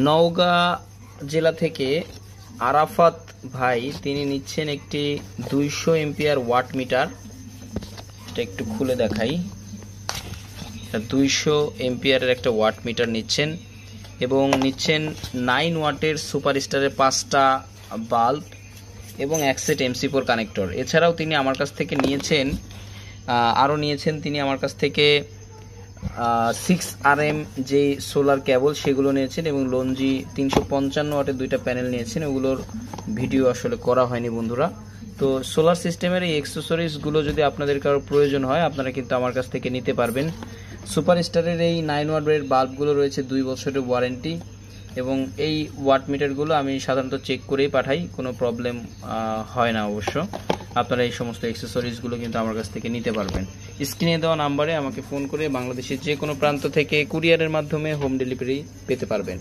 নওগাঁ জেলা থেকে আরাফাত ভাই তিনি নিচ্ছেন একটি 200 এম্পিয়ার ওয়াট মিটার। এটা একটু খুলে দেখাই। 200 এম্পিয়ারের একটা ওয়াট মিটার নিচ্ছেন এবং নিচ্ছেন 9 ওয়াটের সুপারস্টারের 5টা বাল্ব এবং এক সেট MC4 কানেক্টর। এছাড়াও তিনি আমার কাছ থেকে নিয়েছেন তিনি আমার কাছ থেকে 6RM যে সোলার কেবল সেগুলো নিয়েছেন এবং লঞ্জি 355 ওয়াটের 2টা প্যানেল নিয়েছেন। ওগুলোর ভিডিও আসলে করা হয়নি বন্ধুরা। তো সোলার সিস্টেমের এই অ্যাক্সেসরিজগুলো যদি আপনাদের কারোর প্রয়োজন হয় আপনারা কিন্তু আমার কাছ থেকে নিতে পারবেন। সুপারস্টারের এই 9 ওয়াটের বাল্বগুলো রয়েছে 2 বছরের ওয়ারেন্টি এবং এই ওয়াট মিটারগুলো আমি সাধারণত চেক করেই পাঠাই, কোনো প্রবলেম হয় না। অবশ্য আপনারা এই সমস্ত অ্যাক্সেসরিজগুলো কিন্তু আমার কাছ থেকে নিতে পারবেন। স্ক্রিনে দেওয়া নাম্বারে আমাকে ফোন করে বাংলাদেশের যে কোনো প্রান্ত থেকে কুরিয়ারের মাধ্যমে হোম ডেলিভারি পেতে পারবেন।